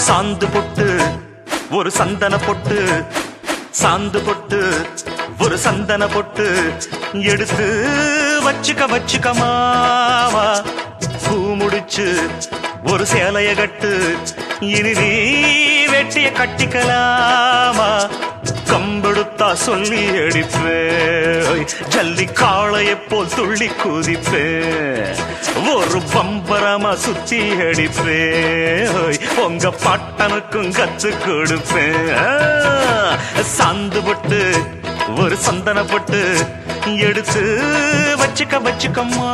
சாந்து பொட்டு ஒரு சந்தன பொட்டு, சாந்து பொட்டு ஒரு சந்தன பொட்டு எடுத்து வச்சுக்க வச்சுக்க மாவா. பூ முடிச்சு ஒரு சேலைய கட்டு, இனி நீ வெட்டிய கட்டிக்கலாமா. கம்பெடுத்தா சொல்லி அடிப்பேன், ஜல்லி காளைய போல் துள்ளி குதிப்பேன், ஒரு பம்பரமா சுத்தி அடிப்பேன், உங்க பாட்டனுக்கும் கத்து கொடுப்பேன். சாந்து பொட்டு ஒரு சந்தன பொட்டு எடுத்து வச்சுக்க வச்சுக்கம்மா.